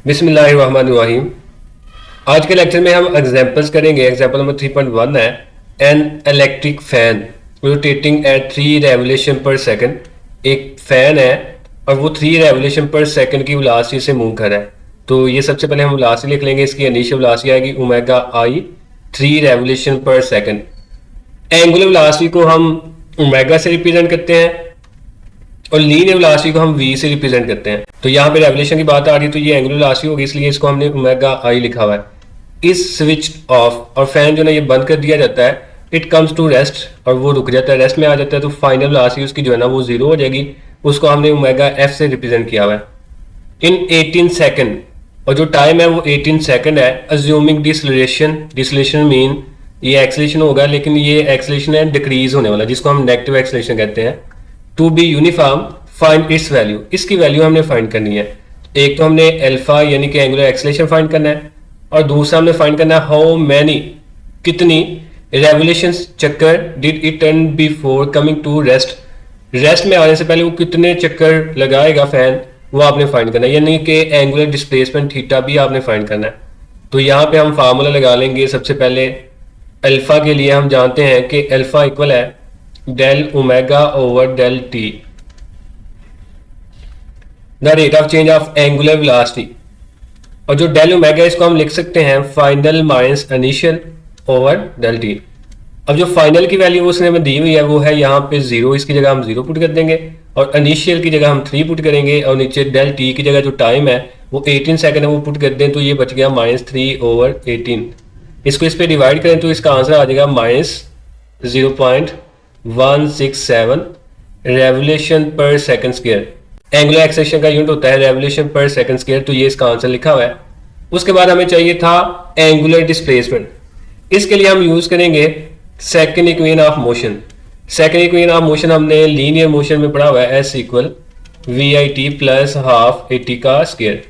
बिस्मिल्लाहिर्रहमानिर्रहीम। आज के लेक्चर में हम एग्जांपल्स करेंगे। एग्जांपल नंबर 3.1 है an electric fan rotating at 3 revolution पर सेकंड। एक फैन है और वो 3 रेवोल्यूशन पर सेकंड की वेलोसिटी से मूव कर रहा है। तो ये सबसे पहले हम वेलोसिटी लिख लेंगे। इसकी इनिशियल वेलोसिटी आएगी ओमेगा आई 3 रेवोल्यूशन पर सेकंड। एंगुलर वेलोसिटी को हम ओमेगा से रिप्रेजेंट करते हैं और लीनियर वेलोसिटी को हम v से रिप्रेजेंट करते हैं। तो यहाँ पे रेवोल्यूशन की बात आ रही है तो ये एंगुलर वेलोसिटी होगी, इसलिए इसको हमने ओमेगा आई लिखा हुआ है। इस स्विच ऑफ और फैन जो है ये बंद कर दिया जाता है, इट कम्स टू रेस्ट और वो रुक जाता है, रेस्ट में आ जाता है। तो फाइनल वेलोसिटी उसकी जो है ना वो जीरो हो जाएगी। उसको हमने ओमेगा एफ से रिप्रेजेंट किया हुआ है इन 18 सेकेंड। और जो टाइम है वो 18 सेकेंड है। अज्यूमिंग डिसलेशन मीन ये एक्सेलेरेशन होगा, लेकिन ये एक्सेलेरेशन है डिक्रीज होने वाला, जिसको हम नेगेटिव एक्सेलेरेशन कहते हैं। To be uniform find its value, इसकी वैल्यू हमने फाइंड करनी है। एक तो हमने अल्फा यानी कि एंगुलर एक्सेलेरेशन फाइंड करना है और दूसरा हमने फाइंड करना है हाउ मैनी, कितनी रेवोल्यूशन चक्कर did it turn before coming to rest, rest में आने से पहले वो कितने चक्कर लगाएगा फैन, वो आपने फाइंड करना है। यानी कि एंगुलर डिस्प्लेसमेंट थीटा भी आपने फाइंड करना है। तो यहाँ पे हम फार्मूला लगा लेंगे। सबसे पहले अल्फा के लिए हम जानते हैं कि अल्फा इक्वल है del omega over del t, the rate of change of angular velocity. और जो डेल ओमेगा इसको हम लिख सकते हैं final minus initial over del t. अब जो फाइनल की वैल्यू उसने हमें दी हुई है वो है यहाँ पे 0, इसकी जगह हम 0 पुट कर देंगे और इनिशियल की जगह हम 3 पुट करेंगे और नीचे डेल टी की जगह जो टाइम है वो 18 सेकेंड है वो पुट कर दें। तो ये बच गया -3 ओवर 18। इसको इस पर डिवाइड करें तो इसका आंसर आ जाएगा -0.167 रेवोल्यूशन पर सेकंड स्क्वायर। एंगुलर एक्सेलेरेशन का यूनिट होता है रेवोल्यूशन पर सेकंड स्क्वायर। तो ये इसका आंसर लिखा हुआ है। उसके बाद हमें चाहिए था एंगुलर डिस्प्लेसमेंट। इसके लिए हम यूज करेंगे second equation of motion. Second equation of motion हमने लीनियर मोशन में पढ़ा हुआ है, S equal VIT plus half AT का स्क्वायर।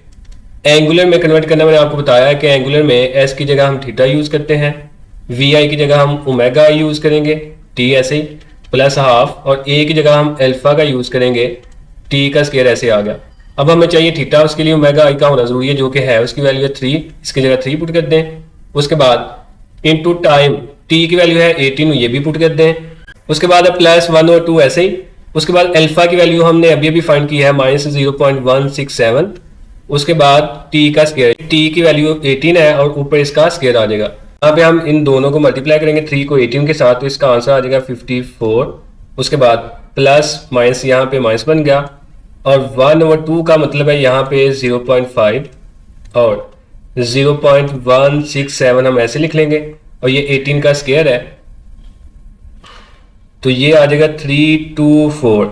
एंगुलर में कन्वर्ट करना मैंने आपको बताया कि एंगुलर में S की जगह हम थीटा यूज करते हैं, VI की जगह हम ओमेगा यूज करेंगे, T ऐसे ही प्लस हाफ, और A की जगह हम अल्फा का यूज करेंगे, T का स्क्वायर ऐसे आ गया। अब हमें चाहिए थीटा, उसके लिए ओमेगा आई का होना जरूरी है जो कि है, उसकी वैल्यू है 3, इसकी जगह 3 पुट कर दें। उसके बाद इनटू टाइम, T की वैल्यू है 18, ये भी पुट कर दें। उसके बाद है +1 और 2 ऐसे ही। उसके बाद अल्फा की वैल्यू हमने अभी अभी फाइंड की है -0.167। उसके बाद T का स्क्वायर, T की वैल्यू 18 है और ऊपर इसका स्क्वायर आ जाएगा। यहाँ पे हम इन दोनों को मल्टीप्लाई करेंगे 3 को 18 के साथ, तो इसका आंसर आ जाएगा 54। उसके बाद प्लस माइनस यहाँ पे माइनस बन गया और 1 ओवर 2 का मतलब है यहाँ पे 0.5 और 0.167 हम ऐसे लिख लेंगे और ये 18 का स्क्वायर है तो ये आ जाएगा 324।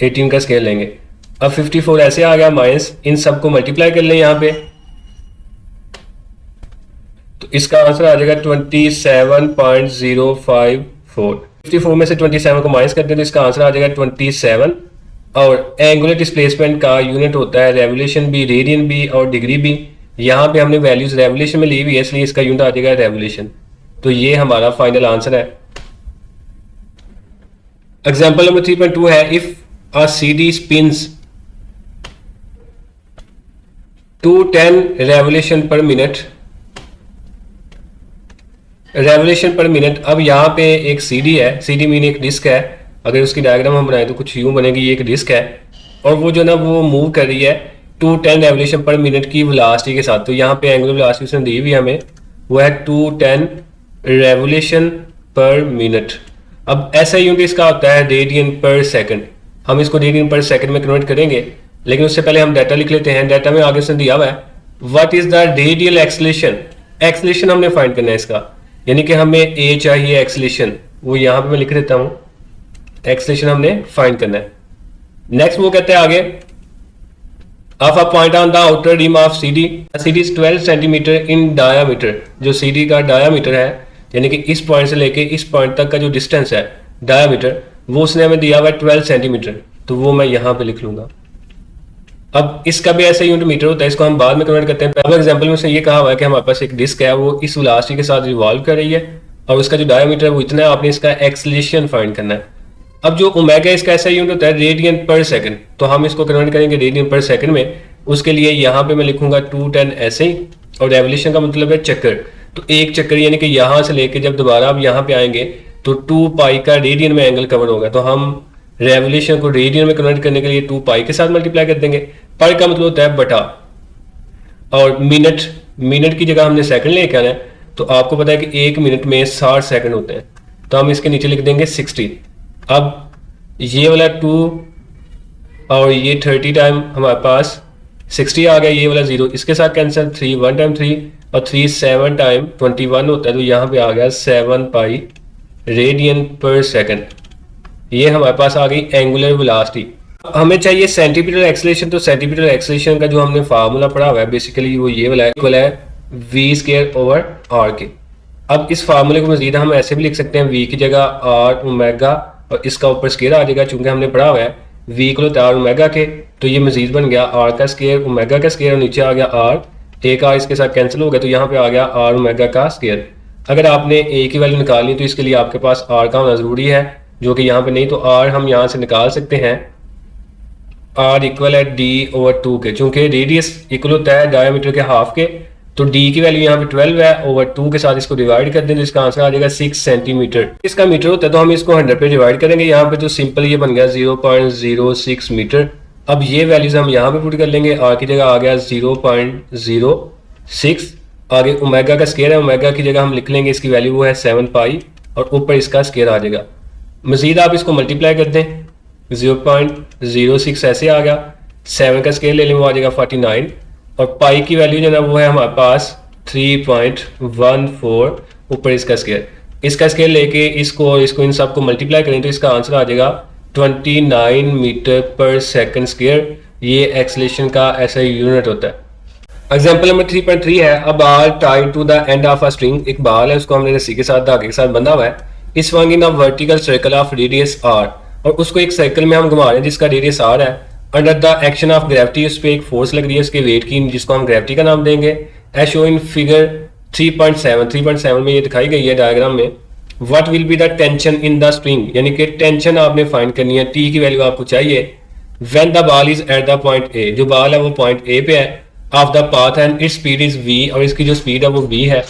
18 का स्क्वायर लेंगे। अब 54 ऐसे आ गया माइनस, इन सबको मल्टीप्लाई कर लें यहाँ पे तो इसका आंसर आ जाएगा 27.054। 54 में से 27 को माइनस करते हैं तो इसका आंसर आ जाएगा 27। और एंगुलर डिस्प्लेसमेंट का यूनिट होता है रेवोल्यूशन भी, रेडियन भी और डिग्री भी। यहाँ पे हमने वैल्यूज रेवोल्यूशन में ली हुई है इसलिए इसका यूनिट आ जाएगा रेवोल्यूशन। तो ये हमारा फाइनल आंसर है। एग्जाम्पल नंबर 3.2 है if a CD spins 210 revolution per minute. Revolution per minute. अब यहाँ पे एक CD है, CD मीन एक डिस्क है। अगर उसकी डायग्राम हम बनाए तो कुछ यूं बनेगी, ये एक डिस्क है और वो जो ना वो मूव कर रही है 210 रेवोल्यूशन पर मिनट की वेलोसिटी के साथ। तो यहाँ पे एंगुलर वेलोसिटी उसने दी हुई हमें, वो है 210 रेवोल्यूशन पर मिनट। अब ऐसा यूनिट इसका होता है रेडियन पर सेकंड। हम इसको रेडियन पर सेकंड में कन्वर्ट करेंगे, लेकिन उससे पहले हम डाटा लिख लेते हैं। डाटा में आगे उसने दिया हुआ है what is the radial acceleration. Acceleration हमने फाइंड करना है इसका, यानी कि हमें A चाहिए एक्सेलेरेशन, वो यहाँ पे मैं लिख देता हूँ। एक्सेलेरेशन हमने फाइंड करना है। नेक्स्ट वो कहते हैं आगे of a point on the outer rim of CD is 12 centimetre in diameter. जो CD का डायामीटर है यानी कि इस पॉइंट से लेके इस पॉइंट तक का जो डिस्टेंस है डायामीटर, वो उसने हमें दिया हुआ है 12 सेंटीमीटर। तो वो मैं यहाँ पे लिख लूंगा। अब इसका भी ऐसा यूनिट मीटर होता है, इसको हम बाद में कन्वर्ट करते हैं। अब एग्जांपल में उसने ये कहा हुआ है कि हमारे पास एक डिस्क है, वो इस वेलोसिटी के साथ रिवॉल्व कर रही है और उसका जो डायमीटर है वो इतना है। आपने इसका एक्सेलेरेशन फाइंड करना है। अब जो ओमेगा इसका ऐसा यूनिट होता है रेडियन पर सेकंड, तो हम इसको कन्वर्ट करेंगे रेडियन पर सेकंड में। उसके लिए यहाँ पे मैं लिखूंगा 210 ऐसे ही, और रेवोल्यूशन का मतलब है चक्कर। तो एक चक्कर यानी कि यहाँ से लेके जब दोबारा आप यहाँ पे आएंगे तो 2 पाई का रेडियन में एंगल कवर होगा। तो हम रेवोल्यूशन को रेडियन में कन्वर्ट करने के लिए 2 पाई के साथ मल्टीप्लाई कर देंगे। पर का मतलब होता है बटा, और मिनट की जगह हमने सेकंड लेके आना है। तो आपको पता है कि 1 मिनट में 60 सेकंड होते हैं, तो हम इसके नीचे लिख देंगे 60। अब ये वाला 2 और ये 30 टाइम हमारे पास 60 आ गया, ये वाला 0 इसके साथ कैंसिल, 3 1 टाइम 3 और 3 7 टाइम 21 होता है। तो यहाँ पे आ गया 7 पाई रेडियन पर सेकंड। ये हमारे पास आ गई एंगुलर वेलोसिटी। हमें चाहिए सेंटीमीटर एक्सेलरेशन। तो सेंटीमीटर एक्सेलरेशन का जो हमने फार्मूला पढ़ा हुआ है बेसिकली वो ये वाला है, इक्वल है v स्क्वायर ओवर r के। अब इस फार्मूले को मजीद हम ऐसे भी लिख सकते हैं, v की जगह r ओमेगा और इसका ऊपर स्क्वायर आ जाएगा, चूंकि हमने पढ़ा हुआ है v इक्वल होता है r ओमेगा के। तो ये मजीद बन गया r का स्क्वायर ओमेगा का स्क्वायर और नीचे आ गया r, एक r इसके साथ कैंसिल हो गया, तो यहाँ पे आ गया r ओमेगा का स्क्वायर। अगर आपने a की वैल्यू निकालनी तो इसके लिए आपके पास r का होना जरूरी है, जो कि यहाँ पे नहीं। तो r हम यहाँ से निकाल सकते हैं, r इक्वल है d ओवर 2 के, चूंकि रेडियस इक्वल होता है डायमीटर के हाफ के। तो d की वैल्यू यहाँ पे 12 है, ओवर 2 के साथ इसको डिवाइड कर दें तो इसका आंसर आ जाएगा 6 सेंटीमीटर। इसका मीटर होता है तो हम इसको 100 पे डिवाइड करेंगे, यहाँ पे तो सिंपल ये बन गया 0.06 मीटर। अब ये वैल्यूज हम यहाँ पे पुट कर लेंगे, r की जगह आ गया 0.06, आगे ओमेगा का स्क्वायर है, ओमेगा की जगह हम लिख लेंगे इसकी वैल्यू वो है 7 पाई और ऊपर इसका स्क्वायर आ जाएगा। मजीद आप इसको मल्टीप्लाई कर दें, 0.06 ऐसे आ गया, 7 का स्क्वायर ले लें वो आ जाएगा 49 और पाई की वैल्यू जो है वो है हमारे पास 3.14, ऊपर इसका स्क्वायर लेके इसको इन सबको मल्टीप्लाई करें तो इसका आंसर आ जाएगा 29 मीटर पर सेकंड स्क्वायर। ये एक्सेलरेशन का ऐसा यूनिट होता है। एग्जाम्पल नंबर 3.3 है, a ball tied to the end of a string. एक बाल है, उसको हमने रस्सी के साथ धागे के साथ बंधा हुआ है। इस swung in a vertical circle of radius r, और उसको एक सर्कल में हम घुमा रहे हैं जिसका रेडियस r है। Under the action of gravity, उस पर एक फोर्स लग रही है उसके वेट की, जिसको हम ग्रेविटी का नाम देंगे। एज शो इन फिगर 3.7 में ये दिखाई गई है डायग्राम में। What will be the tension in the string, यानी कि टेंशन आपने फाइंड करनी है, टी की वैल्यू आपको चाहिए। When the ball is at the point A, जो बॉल है वो पॉइंट ए पे है, of the path and its speed is v, और इसकी जो स्पीड है वो v है।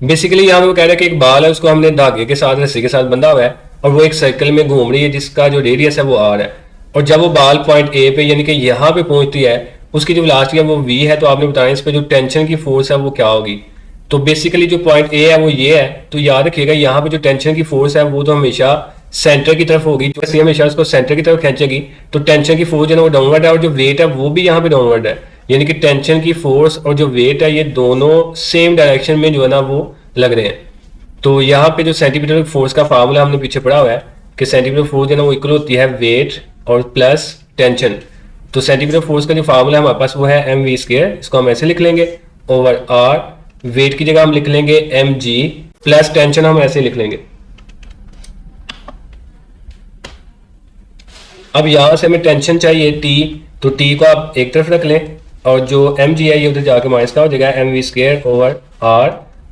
बेसिकली यहाँ पे वो कह रहा है कि एक बाल है, उसको हमने धागे के साथ रस्सी के साथ बंधा हुआ है और वो एक सर्कल में घूम रही है जिसका जो रेडियस है वो r है। और जब वो बाल पॉइंट ए पे यानी कि यहाँ पे पहुंचती है, उसकी जो वेलोसिटी है वो v है। तो आपने बताया इस पे जो टेंशन की फोर्स है वो क्या होगी। तो बेसिकली जो पॉइंट ए है वो ये है, तो याद रखिएगा यहाँ पे जो टेंशन की फोर्स है वो तो हमेशा सेंटर की तरफ होगी, जैसे हमेशा उसको सेंटर की तरफ खींचेगी। तो टेंशन की फोर्स जो है वो डाउनवर्ड है और जो वेट है वो भी यहाँ पे डाउनवर्ड है, यानी कि टेंशन की फोर्स और जो वेट है ये दोनों सेम डायरेक्शन में जो है ना वो लग रहे हैं। तो यहाँ पे जो सेंटीमीटर फोर्स का फार्मूला हमने पीछे पढ़ा हुआ है कि सेंटीमीटर फोर्स जो है ना वो इक्वल होती है वेट और प्लस टेंशन। तो सेंटीमीटर फोर्स का जो फार्मूला है हमारे पास वो है mv स्क्वायर, इसको हम ऐसे लिख लेंगे ओवर r, वेट की जगह हम लिख लेंगे mg, प्लस टेंशन हम ऐसे लिख लेंगे। अब यहां से हमें टेंशन चाहिए t, तो t को आप एक तरफ रख लें और जो mg है ये उधर जाके माइनस का हो जाएगा, mv square over r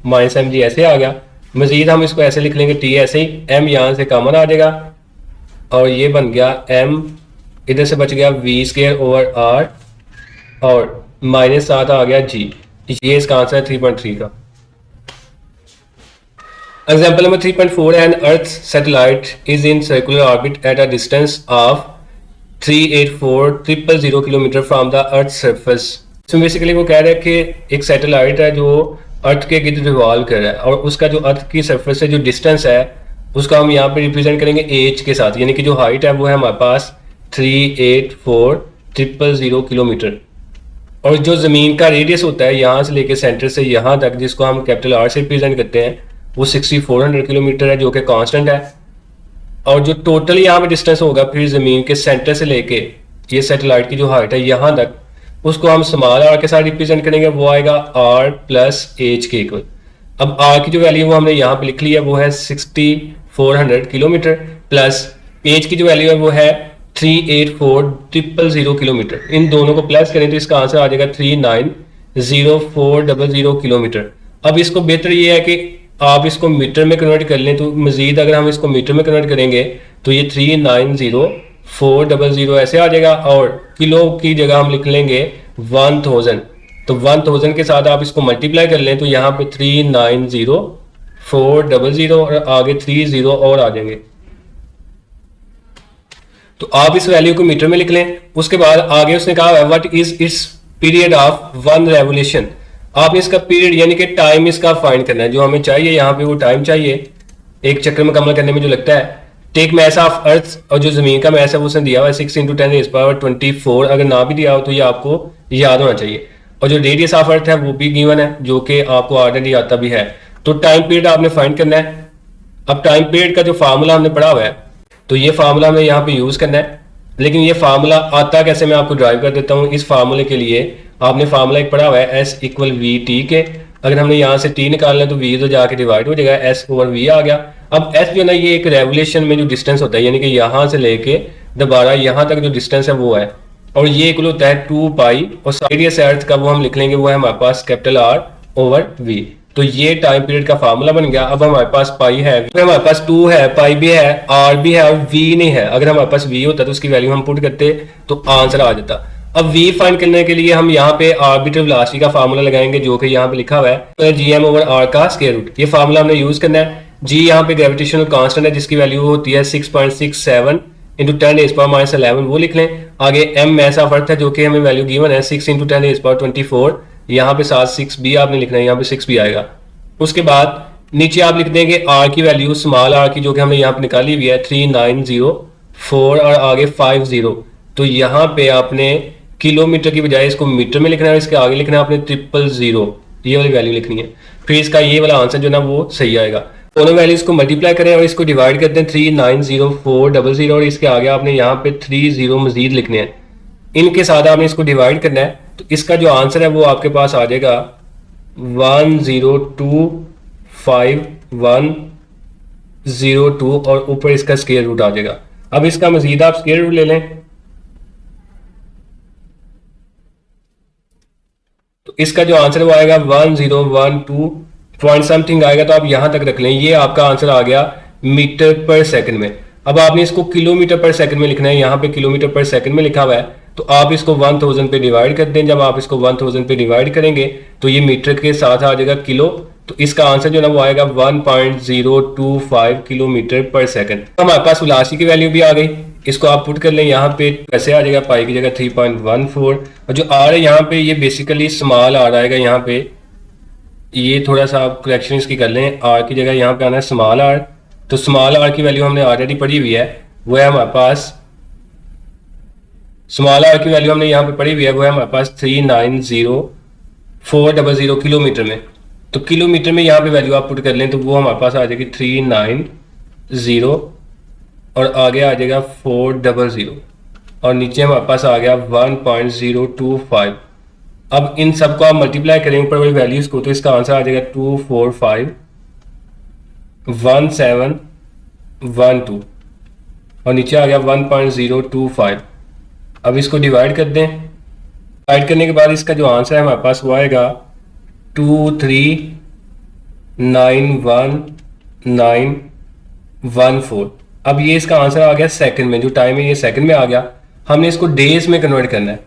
minus mg ऐसे आ गया। मजीद हम इसको ऐसे लिख लेंगे t ऐसे ही, m यहाँ से कॉमन आ जाएगा और ये बन गया m, इधर से बच गया v स्क्वायर ओवर r और माइनस साथ आ गया g। ये इसका आंसर है 3.3 का। एग्जाम्पल नंबर 3.4 है, an earth satellite is in circular orbit at a distance of 384,000 kilometre from the earth surface. इसमें बेसिकली वो कह रहा है कि एक सैटेलाइट है जो अर्थ के गिर्द रिवॉल्व कर रहा है और उसका जो अर्थ की सरफेस से जो डिस्टेंस है उसको हम यहाँ पे रिप्रेजेंट करेंगे एच के साथ, यानी कि जो हाइट है वो है हमारे पास 384,000 किलोमीटर। और जो ज़मीन का रेडियस होता है यहाँ से लेके सेंटर से यहाँ तक, जिसको हम कैपिटल आर से रिप्रेजेंट करते हैं, वो 6400 किलोमीटर है जो कि कांस्टेंट है। और जो टोटल यहाँ पे डिस्टेंस होगा फिर ज़मीन के सेंटर से लेके ये सैटेलाइट की जो हाइट है यहाँ तक, उसको हम स्मॉल आर के साथ रिप्रेजेंट करेंगे, वो आएगा r प्लस एच के इक्वल। अब r की जो वैल्यू वो हमने यहाँ पे लिख ली है वो है 6400 किलोमीटर, प्लस एच की जो वैल्यू है वो है 384,000 किलोमीटर। इन दोनों को प्लस करें तो इसका आंसर आ जाएगा 390400 किलोमीटर। अब इसको बेहतर ये है कि आप इसको मीटर में कन्वर्ट कर लें, तो मजीद अगर हम इसको मीटर में कन्वर्ट करेंगे तो ये 400 ऐसे आ जाएगा, और किलो की जगह हम लिख लेंगे 1000। तो 1000 के साथ आप इसको मल्टीप्लाई कर लें तो यहाँ पे 390400 और आगे 30 और आ जाएंगे। तो आप इस वैल्यू को मीटर में लिख लें। उसके बाद आगे उसने कहा है what is it's period of one revolution. आपने इसका पीरियड यानी कि टाइम इसका फाइंड करना है। जो हमें चाहिए यहाँ पे वो टाइम चाहिए एक चक्कर मुकम्मल करने में जो लगता है। टेक मैस ऑफ अर्थ, और जो जमीन का मैस है वो उसने दिया हुआ है 6 × 10⁻²4। अगर ना भी दिया हो तो ये आपको याद होना चाहिए। और जो रेडियस ऑफ अर्थ है वो भी गिवन है, जो कि आपको ऑलरेडी आता भी है। तो टाइम पीरियड आपने फाइंड करना है। अब टाइम पीरियड का जो फार्मूला हमने पढ़ा हुआ है, तो ये फार्मूला हमें यहाँ पे यूज करना है। लेकिन ये फार्मूला आता कैसे, मैं आपको ड्राइव कर देता हूँ। इस फार्मूले के लिए आपने फार्मूला एक पढ़ा हुआ है S = VT के। अगर हमने यहाँ से T निकालना है तो V तो जाके डिवाइड हो जाएगा, S/V आ गया। अब S जो है ना, ये एक रेवोल्यूशन में जो डिस्टेंस होता है, यानी कि यहाँ से लेके दोबारा यहाँ तक जो डिस्टेंस है वो है, और ये इक्वल होता है 2π, और रेडियस अर्थ का वो हम लिख लेंगे, वो है हमारे पास R/V। तो ये टाइम पीरियड का फार्मूला बन गया। अब हमारे पास पाई है, हमारे पास 2 है, पाई भी है, आर भी है, और वी नहीं है। अगर हमारे पास वी होता तो उसकी वैल्यू हम पुट करते तो आंसर आ जाता। अब वी फाइंड करने के लिए हम यहाँ पे आर्बिट्ररी वेलोसिटी का फार्मूला लगाएंगे, जो कि यहाँ पे लिखा हुआ है Gm/r का स्क्वायर रूट। ये फार्मूला हमने यूज करना है। जी यहाँ पे ग्रेविटेशनल कांस्टेंट है जिसकी वैल्यू होती है 6.67 × 10⁻11, वो लिख लें। आगे m मैस ऑफ अर्थ है जो कि हमें वैल्यू गिवन है 6 × 10⁻24। यहाँ पे साथ 6 भी आपने लिखना है, यहाँ पे 6 भी आएगा। उसके बाद नीचे आप लिख देंगे r की वैल्यू, स्मॉल r की, जो कि हमने यहाँ पे निकाली हुई है 3904 और आगे 50। तो यहाँ पे आपने किलोमीटर की बजाय इसको मीटर में लिखना है, इसके आगे लिखना है आपने 000, ये वाली वैल्यू लिखनी है। फिर इसका ये वाला आंसर जो ना वो सही आएगा। दोनों वैल्यूज को मल्टीप्लाई करें और इसको डिवाइड करते हैं 390400, और इसके आगे आपने यहाँ पे 30 मजीद लिखने हैं। इनके साथ आपने इसको डिवाइड करना है, तो इसका जो आंसर है वो आपके पास आ जाएगा 1025102, और ऊपर इसका स्क्वायर रूट आ जाएगा। अब इसका मजीद आप स्क्वायर रूट ले लें, तो इसका जो आंसर वो आएगा 1012 पॉइंट समथिंग आएगा। तो आप यहां तक रख लें, ये आपका आंसर आ गया मीटर पर सेकंड में। अब आपने इसको किलोमीटर पर सेकंड में लिखना है, यहाँ पे किलोमीटर पर सेकंड में लिखा हुआ है, तो आप इसको 1000 पे डिवाइड कर दें। जब आप इसको 1000 पे डिवाइड करेंगे तो ये मीटर के साथ आ जाएगा किलो। तो इसका आंसर जो ना वो आएगा 1.025 किलोमीटर पर सेकंड। हमारे पास वेलोसिटी की वैल्यू भी आ गई, इसको आप पुट कर लें। यहाँ पे कैसे आ जाएगा, पाई की जगह 3.14, और जो आर है यहाँ पे ये बेसिकली स्मॉल आर आएगा। यहाँ पे ये थोड़ा सा आप करेक्शन इसकी कर लें, आर की जगह यहाँ पे आना है स्मॉल आर। तो स्मॉल आर की वैल्यू हमने ऑलरेडी पढ़ी हुई है, वो है हमारे पास, स्मॉल आर की वैल्यू हमने यहाँ पे पढ़ी हुई है, वो है हमारे पास 390400 किलोमीटर में। तो किलोमीटर में यहाँ पे वैल्यू आप पुट कर लें तो वो हमारे पास आ जाएगी 390, और आगे आ जाएगा 400, और नीचे हमारे पास आ गया 1.025। अब इन सबको आप मल्टीप्लाई करें ऊपर वाली वैल्यूज को, तो इसका आंसर आ जाएगा 2451712, और नीचे आ गया 1.025। अब इसको डिवाइड कर दें। डिवाइड करने के बाद इसका जो आंसर है हमारे पास वो आएगा 2391914। अब ये इसका आंसर आ गया सेकंड में, जो टाइम है ये सेकंड में आ गया। हमने इसको डेज में कन्वर्ट करना है।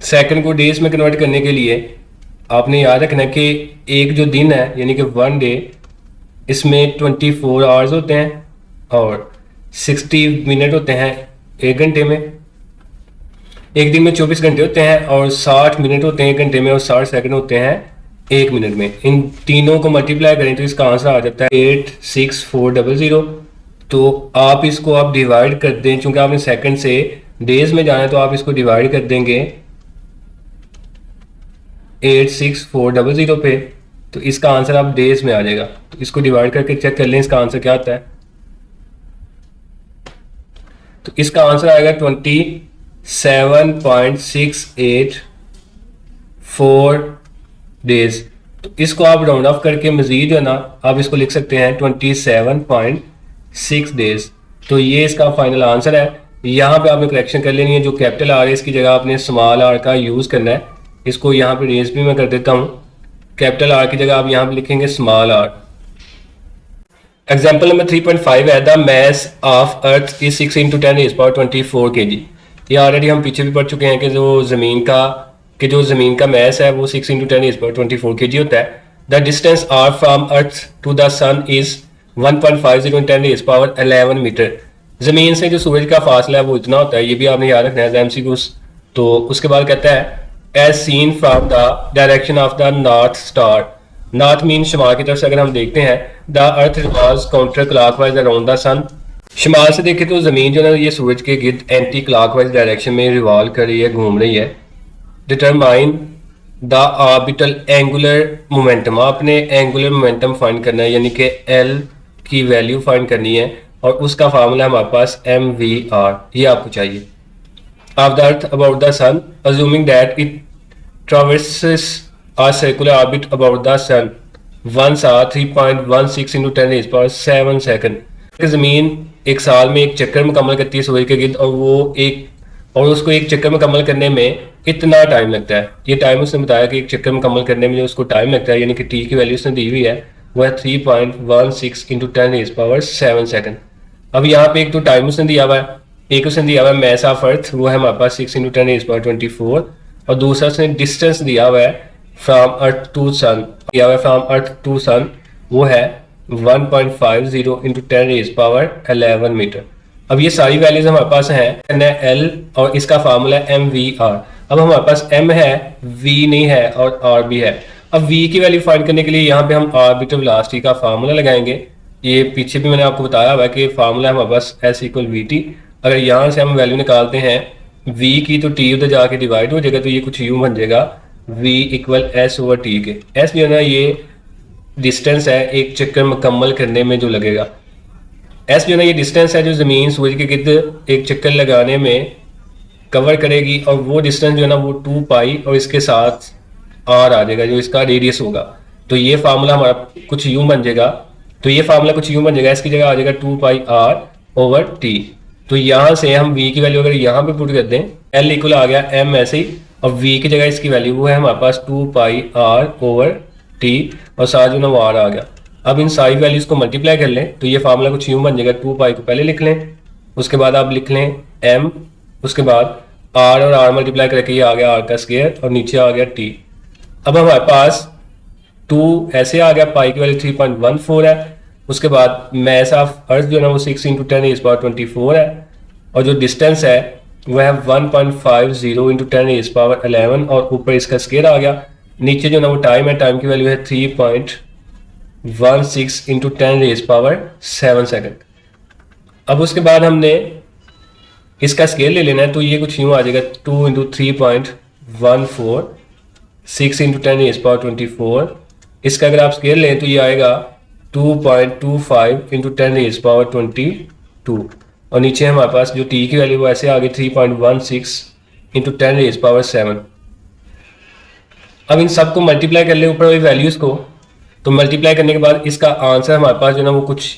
सेकंड को डेज में कन्वर्ट करने के लिए आपने याद रखना है कि एक जो दिन है यानी कि 1 डे, इसमें 24 आवर्स होते हैं और 60 मिनट होते हैं 1 घंटे में। एक दिन में 24 घंटे होते हैं और 60 मिनट होते हैं 1 घंटे में, और 60 सेकंड होते हैं 1 मिनट में। इन तीनों को मल्टीप्लाई करें तो इसका आंसर आ जाता है 86400। तो आप इसको आप डिवाइड कर दें, चूंकि आपने सेकंड से डेज में जाना है तो आप इसको डिवाइड कर देंगे 86400 पे, तो इसका आंसर आप डेज में आ जाएगा। तो इसको डिवाइड करके चेक कर लें इसका आंसर क्या आता है। तो इसका आंसर आएगा 27.684 डेज। तो इसको आप राउंड ऑफ करके मजीद जो है ना आप इसको लिख सकते हैं 27.6 डेज। तो ये इसका फाइनल आंसर है। यहाँ पे आपने करेक्शन कर लेनी है, जो कैपिटल आर है इसकी जगह आपने स्मॉल आर का यूज करना है। इसको यहाँ पे रेंज भी मैं कर देता हूँ, कैपिटल आर की जगह आप यहाँ पे लिखेंगे स्मॉल आर। एग्जाम्पल नंबर 3.5 है the mass of earth is 6 into 10 raise power 24 kg। ये ऑलरेडी हम पीछे भी पढ़ चुके हैं कि जो ज़मीन का मैस है वो 6 इंटू 10 रेज़ पावर 24 kg होता है। The distance R from earth to the sun is 1.50 into 10 raise power 11 metre. ज़मीन से जो सूरज का फासला है वो इतना होता है, ये भी आपने याद रखना है एमसीक्यूज। तो उसके बाद कहता है as seen from the direction of the north star. North mean शुमाल की तरफ से अगर हम देखते हैं the earth revolves counter clockwise around the sun. शुमाल से देखें तो ज़मीन जो है ये सूरज के गिर्द एंटी क्लॉकवाइज डायरेक्शन में रिवॉल्व कर रही है, घूम रही है। Determine the orbital angular momentum, आपने एंगुलर मोमेंटम फाइंड करना है, यानी कि एल की वैल्यू फाइंड करनी है और उसका फार्मूला हमारे पास mvr, ये आपको चाहिए। Of the earth about the sun assuming that it traverses a circular orbit about the sun once are 3.16 into 10 raised power 7 second. ज़मीन एक साल में एक चक्कर मुकम्मल करती है सूरज के गिर्द और उसको एक चक्कर मुकम्मल करने में इतना टाइम लगता है। ये टाइम उसने बताया कि एक चक्कर मुकम्मल करने में जो उसको टाइम लगता है, यानी कि टी की वैल्यू उसने दी हुई है वो है 3.16 इंटू 10 रेज़ पावर 7 सेकंड। अब यहाँ पे एक तो टाइम उसने दिया हुआ है, एक उसने दिया हुआ है मैस ऑफ अर्थ, वो है हमारे पास 6 इंटू 10 रेज़ पावर 24, और दूसरा उसने डिस्टेंस दिया हुआ है फ्रॉम अर्थ टू सन, दिया हुआ है फ्रॉम अर्थ टू सन, वो है 1.50 इंटू 10 रेज़ पावर 11 मीटर। अब ये सारी वैल्यूज हमारे पास हैं एल और इसका फार्मूला mvr। अब हमारे पास m है, v नहीं है और r भी है। अब v की वैल्यू फाइंड करने के लिए यहाँ पे हम ऑर्बिटल वेलोसिटी का फार्मूला लगाएंगे। ये पीछे भी मैंने आपको बताया हुआ है कि फार्मूला हमारे पास s इक्वल vt। अगर यहाँ से हम वैल्यू निकालते हैं v की तो t उधर जाके डिवाइड हो जाएगा, तो ये कुछ यूं बन जाएगा v equal s over t के। s जो है ना ये डिस्टेंस है एक चक्कर मुकम्मल करने में जो लगेगा। एस जो है ना ये डिस्टेंस है जो ज़मीन सूरज के गिर्द एक चक्कर लगाने में कवर करेगी, और वो डिस्टेंस जो है ना वो 2 पाई और इसके साथ आर आ जाएगा जो इसका रेडियस होगा। तो ये फार्मूला हमारा कुछ यूं बन जाएगा, इसकी जगह आ जाएगा 2 पाई आर ओवर टी। तो यहाँ से हम v की वैल्यू अगर यहाँ पे पुट कर दें, l इक्वल आ गया m ऐसे ही, और v की जगह इसकी वैल्यू वो है हमारे पास 2 पाई आर ओवर टी, और साथ जो ना वो आर आ गया। अब इन सारी वैल्यूज को मल्टीप्लाई कर लें तो ये फार्मूला कुछ यूं बन जाएगा, 2 पाई को पहले लिख लें, उसके बाद आप लिख लें m, उसके बाद r और r मल्टीप्लाई करके ये आ गया r का स्क्वायर और नीचे आ गया t। अब हमारे पास 2 ऐसे आ गया, पाई की वैल्यू 3.14 है, उसके बाद मैस ऑफ अर्थ जो है ना वो 6 इंटू 10 रेज़ पावर 24 है, और जो डिस्टेंस है वो है 1.50 इंटू 10 रेज़ पावर 11, और ऊपर इसका स्क्वायर आ गया। नीचे जो ना वो टाइम है, टाइम की वैल्यू है 3.16 इंटू 10 रेज़ पावर 7 सेकंड। अब उसके बाद हमने इसका स्केल ले लेना है, तो ये कुछ यूँ आ जाएगा 2 इंटू 3.14 6 इंटू 10 रेज़ पावर 24। इसका अगर आप स्केल लें तो ये आएगा 2.25 इंटू 10 रेज़ पावर 22, और नीचे हमारे पास जो टी की वैल्यू वो ऐसे आ गई 3.16 इंटू 10 रेज़ पावर 7। अब इन सबको मल्टीप्लाई कर ले ऊपर वाली वैल्यूज़ को, तो मल्टीप्लाई करने के बाद इसका आंसर हमारे पास जो ना वो कुछ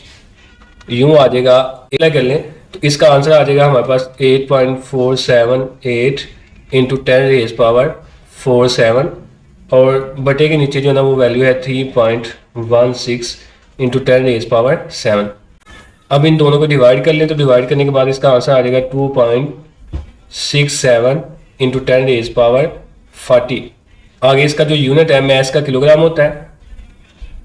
यूं आ जाएगा। अप्लाई कर लें तो इसका आंसर आ जाएगा हमारे पास 8.478 इंटू 10 रेज़ पावर 47, और बटे के नीचे जो ना वो वैल्यू है 3.16 इंटू 10 रेज़ पावर 7। अब इन दोनों को डिवाइड कर लें तो डिवाइड करने के बाद इसका आंसर आ जाएगा 2.67 इंटू 10 रेज़ पावर 40। आगे इसका जो यूनिट है मैस का किलोग्राम होता है,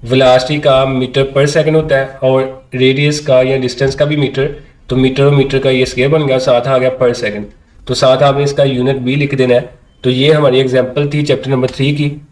वेलोसिटी का मीटर पर सेकंड होता है, और रेडियस का या डिस्टेंस का भी मीटर, तो मीटर और मीटर का ये स्केयर बन गया, साथ आ गया पर सेकंड। तो साथ आपने इसका यूनिट भी लिख देना है। तो ये हमारी एग्जांपल थी चैप्टर नंबर 3 की।